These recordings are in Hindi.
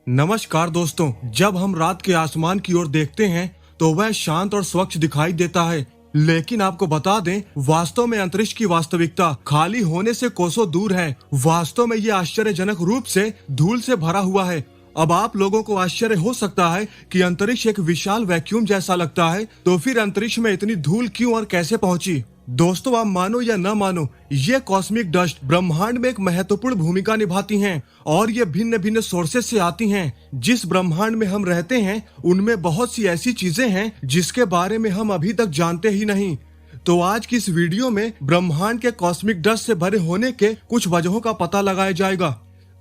नमस्कार दोस्तों। जब हम रात के आसमान की ओर देखते हैं तो वह शांत और स्वच्छ दिखाई देता है, लेकिन आपको बता दें, वास्तव में अंतरिक्ष की वास्तविकता खाली होने से कोसों दूर है। वास्तव में ये आश्चर्यजनक रूप से धूल से भरा हुआ है। अब आप लोगों को आश्चर्य हो सकता है कि अंतरिक्ष एक विशाल वैक्यूम जैसा लगता है, तो फिर अंतरिक्ष में इतनी धूल क्यों और कैसे पहुंची? दोस्तों, आप मानो या न मानो, ये कॉस्मिक डस्ट ब्रह्मांड में एक महत्वपूर्ण भूमिका निभाती हैं और ये भिन्न भिन्न सोर्सेस से आती हैं। जिस ब्रह्मांड में हम रहते हैं उनमें बहुत सी ऐसी चीजें हैं जिसके बारे में हम अभी तक जानते ही नहीं। तो आज की इस वीडियो में ब्रह्मांड के कॉस्मिक डस्ट से भरे होने के कुछ वजहों का पता लगाया जाएगा।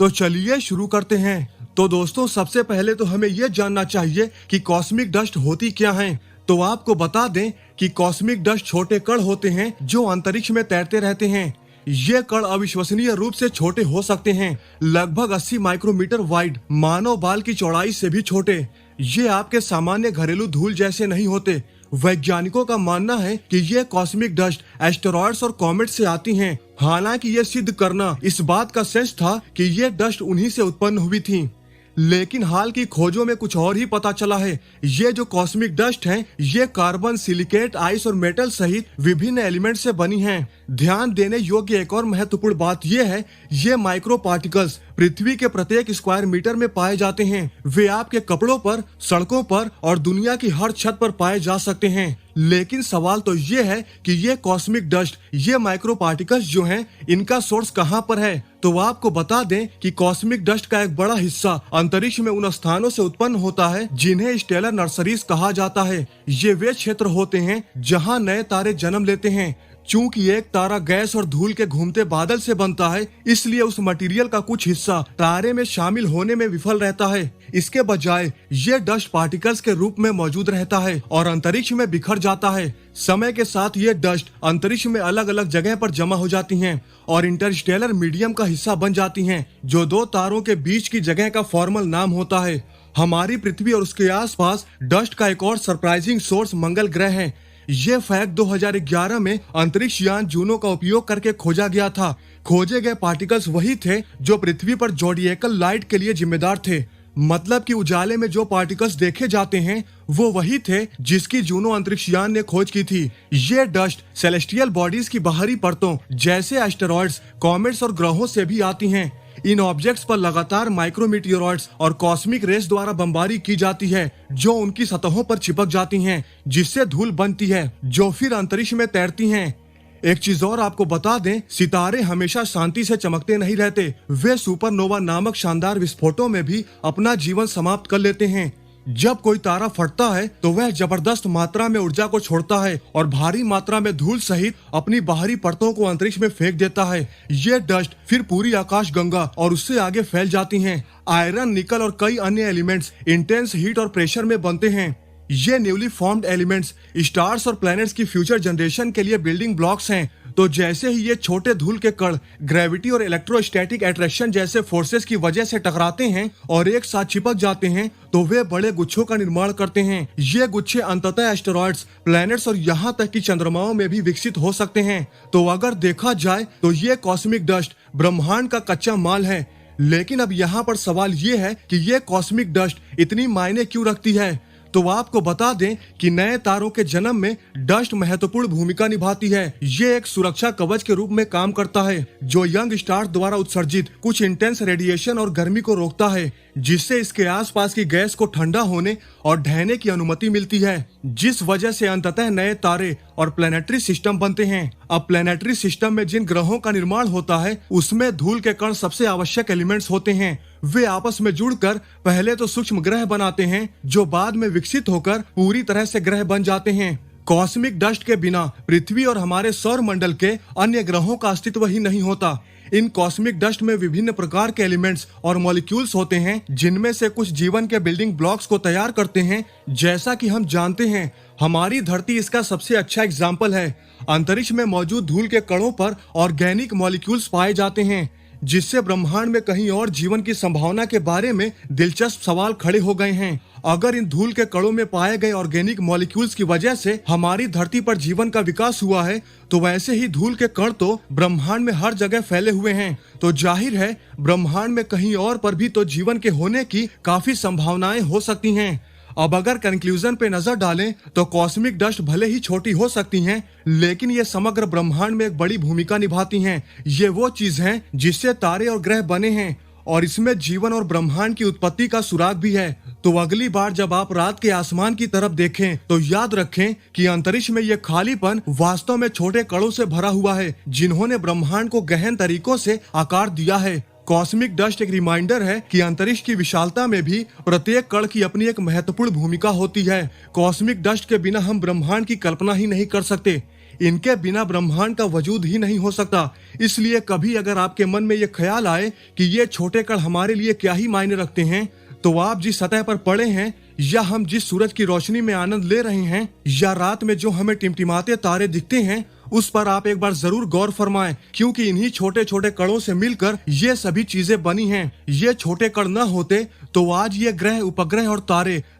तो चलिए शुरू करते हैं। तो दोस्तों, सबसे पहले तो हमें यह जानना चाहिए कि कॉस्मिक डस्ट होती क्या है। तो आपको बता दें कि कॉस्मिक डस्ट छोटे कण होते हैं जो अंतरिक्ष में तैरते रहते हैं। ये कण अविश्वसनीय रूप से छोटे हो सकते हैं, लगभग 80 माइक्रोमीटर वाइड, मानव बाल की चौड़ाई से भी छोटे। ये आपके सामान्य घरेलू धूल जैसे नहीं होते। वैज्ञानिकों का मानना है कि ये कॉस्मिक डस्ट एस्टेरॉयड्स और कॉमेट से आती हैं। हालांकि ये सिद्ध करना इस बात का सच था कि ये डस्ट उन्हीं से उत्पन्न हुई थी, लेकिन हाल की खोजों में कुछ और ही पता चला है। ये जो कॉस्मिक डस्ट हैं, ये कार्बन, सिलिकेट, आइस और मेटल सहित विभिन्न एलिमेंट से बनी हैं। ध्यान देने योग्य एक और महत्वपूर्ण बात यह है, ये माइक्रो पार्टिकल्स पृथ्वी के प्रत्येक स्क्वायर मीटर में पाए जाते हैं। वे आपके कपड़ों पर, सड़कों पर और दुनिया की हर छत पर पाए जा सकते हैं। लेकिन सवाल तो ये है कि ये कॉस्मिक डस्ट, ये माइक्रो पार्टिकल्स जो हैं, इनका सोर्स कहाँ पर है? तो आपको बता दें कि कॉस्मिक डस्ट का एक बड़ा हिस्सा अंतरिक्ष में उन स्थानों से उत्पन्न होता है जिन्हें स्टेलर नर्सरीज कहा जाता है। ये वे क्षेत्र होते हैं जहाँ नए तारे जन्म लेते हैं। चूंकि एक तारा गैस और धूल के घूमते बादल से बनता है, इसलिए उस मटेरियल का कुछ हिस्सा तारे में शामिल होने में विफल रहता है। इसके बजाय ये डस्ट पार्टिकल्स के रूप में मौजूद रहता है और अंतरिक्ष में बिखर जाता है। समय के साथ ये डस्ट अंतरिक्ष में अलग अलग जगह पर जमा हो जाती हैं और इंटरस्टेलर मीडियम का हिस्सा बन जाती हैं, जो दो तारों के बीच की जगह का फॉर्मल नाम होता है। हमारी पृथ्वी और उसके आसपास डस्ट का एक और सरप्राइजिंग सोर्स मंगल ग्रह है। ये फैक्ट 2011 में अंतरिक्ष यान जूनो का उपयोग करके खोजा गया था। खोजे गए पार्टिकल्स वही थे जो पृथ्वी पर जोडिएकल लाइट के लिए जिम्मेदार थे। मतलब कि उजाले में जो पार्टिकल्स देखे जाते हैं वो वही थे जिसकी जूनो अंतरिक्ष यान ने खोज की थी। ये डस्ट सेलेस्टियल बॉडीज की बाहरी परतों जैसे एस्टेरॉयड्स, कॉमेट्स और ग्रहों से भी आती हैं। इन ऑब्जेक्ट्स पर लगातार माइक्रोमीटियोरॉइड्स और कॉस्मिक रेस द्वारा बमबारी की जाती है, जो उनकी सतहों पर चिपक जाती हैं, जिससे धूल बनती है, जो फिर अंतरिक्ष में तैरती हैं। एक चीज और आपको बता दें, सितारे हमेशा शांति से चमकते नहीं रहते। वे सुपरनोवा नामक शानदार विस्फोटों में भी अपना जीवन समाप्त कर लेते हैं। जब कोई तारा फटता है तो वह जबरदस्त मात्रा में ऊर्जा को छोड़ता है और भारी मात्रा में धूल सहित अपनी बाहरी परतों को अंतरिक्ष में फेंक देता है। ये डस्ट फिर पूरी आकाश गंगा और उससे आगे फैल जाती हैं। आयरन, निकल और कई अन्य एलिमेंट्स इंटेंस हीट और प्रेशर में बनते हैं। ये न्यूली फॉर्म्ड एलिमेंट्स स्टार्स और प्लैनेट्स की फ्यूचर जनरेशन के लिए बिल्डिंग ब्लॉक्स हैं। तो जैसे ही ये छोटे धूल के कण ग्रेविटी और इलेक्ट्रोस्टैटिक अट्रैक्शन जैसे फोर्सेस की वजह से टकराते हैं और एक साथ चिपक जाते हैं, तो वे बड़े गुच्छों का निर्माण करते हैं। ये गुच्छे अंततः एस्टेरॉयड्स, प्लैनेट्स और यहाँ तक कि चंद्रमाओं में भी विकसित हो सकते हैं। तो अगर देखा जाए तो ये कॉस्मिक डस्ट ब्रह्मांड का कच्चा माल है। लेकिन अब यहाँ पर सवाल ये है कि ये कॉस्मिक डस्ट इतनी मायने क्यों रखती है? तो आपको बता दें कि नए तारों के जन्म में डस्ट महत्वपूर्ण भूमिका निभाती है। ये एक सुरक्षा कवच के रूप में काम करता है, जो यंग स्टार द्वारा उत्सर्जित कुछ इंटेंस रेडिएशन और गर्मी को रोकता है, जिससे इसके आसपास की गैस को ठंडा होने और ढहने की अनुमति मिलती है, जिस वजह से अंततः नए तारे और प्लैनेटरी सिस्टम बनते हैं। अब प्लैनेटरी सिस्टम में जिन ग्रहों का निर्माण होता है उसमें धूल के कण सबसे आवश्यक एलिमेंट्स होते हैं। वे आपस में जुड़कर पहले तो सूक्ष्म ग्रह बनाते हैं, जो बाद में विकसित होकर पूरी तरह से ग्रह बन जाते हैं। कॉस्मिक डस्ट के बिना पृथ्वी और हमारे सौर मंडल के अन्य ग्रहों का अस्तित्व ही नहीं होता। इन कॉस्मिक डस्ट में विभिन्न प्रकार के एलिमेंट्स और मॉलिक्यूल्स होते हैं, जिनमें से कुछ जीवन के बिल्डिंग ब्लॉक्स को तैयार करते हैं। जैसा कि हम जानते हैं, हमारी धरती इसका सबसे अच्छा एग्जाम्पल है। अंतरिक्ष में मौजूद धूल के कणों पर ऑर्गेनिक मॉलिक्यूल्स पाए जाते हैं, जिससे ब्रह्मांड में कहीं और जीवन की संभावना के बारे में दिलचस्प सवाल खड़े हो गए हैं। अगर इन धूल के कणों में पाए गए ऑर्गेनिक मॉलिक्यूल्स की वजह से हमारी धरती पर जीवन का विकास हुआ है, तो वैसे ही धूल के कण तो ब्रह्मांड में हर जगह फैले हुए हैं। तो जाहिर है ब्रह्मांड में कहीं और पर भी तो जीवन के होने की काफी संभावनाएं हो सकती हैं। अब अगर कंक्लूजन पे नजर डालें तो कॉस्मिक डस्ट भले ही छोटी हो सकती हैं, लेकिन ये समग्र ब्रह्मांड में एक बड़ी भूमिका निभाती हैं। ये वो चीज हैं जिससे तारे और ग्रह बने हैं और इसमें जीवन और ब्रह्मांड की उत्पत्ति का सुराग भी है। तो अगली बार जब आप रात के आसमान की तरफ देखें तो याद रखें कि अंतरिक्ष में ये खालीपन वास्तव में छोटे कणों से भरा हुआ है, जिन्होंने ब्रह्मांड को गहन तरीकों से आकार दिया है। कॉस्मिक डस्ट एक रिमाइंडर है कि अंतरिक्ष की विशालता में भी प्रत्येक कण की अपनी एक महत्वपूर्ण भूमिका होती है। कॉस्मिक डस्ट के बिना हम ब्रह्मांड की कल्पना ही नहीं कर सकते। इनके बिना ब्रह्मांड का वजूद ही नहीं हो सकता। इसलिए कभी अगर आपके मन में ये ख्याल आए कि ये छोटे कण हमारे लिए क्या ही मायने रखते हैं, तो आप जिस सतह पर पड़े हैं या हम जिस सूरज की रोशनी में आनंद ले रहे हैं या रात में जो हमें टिमटिमाते तारे दिखते हैं, उस पर आप एक बार जरूर गौर फरमाएं, क्योंकि इन्हीं छोटे छोटे कणों से मिलकर ये सभी चीजें बनी हैं। ये छोटे कण न होते तो आज ये ग्रह, उपग्रह और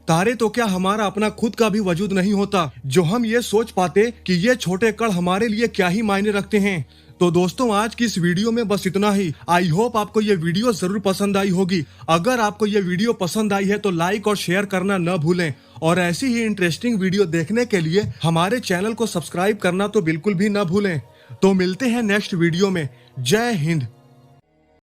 तारे तो क्या हमारा अपना खुद का भी वजूद नहीं होता, जो हम ये सोच पाते कि ये छोटे कण हमारे लिए क्या ही मायने रखते हैं। तो दोस्तों, आज की इस वीडियो में बस इतना ही। आई होप आपको ये वीडियो जरूर पसंद आई होगी। अगर आपको ये वीडियो पसंद आई है तो लाइक और शेयर करना न भूलें, और ऐसी ही इंटरेस्टिंग वीडियो देखने के लिए हमारे चैनल को सब्सक्राइब करना तो बिल्कुल भी न भूलें। तो मिलते हैं नेक्स्ट वीडियो में। जय हिंद।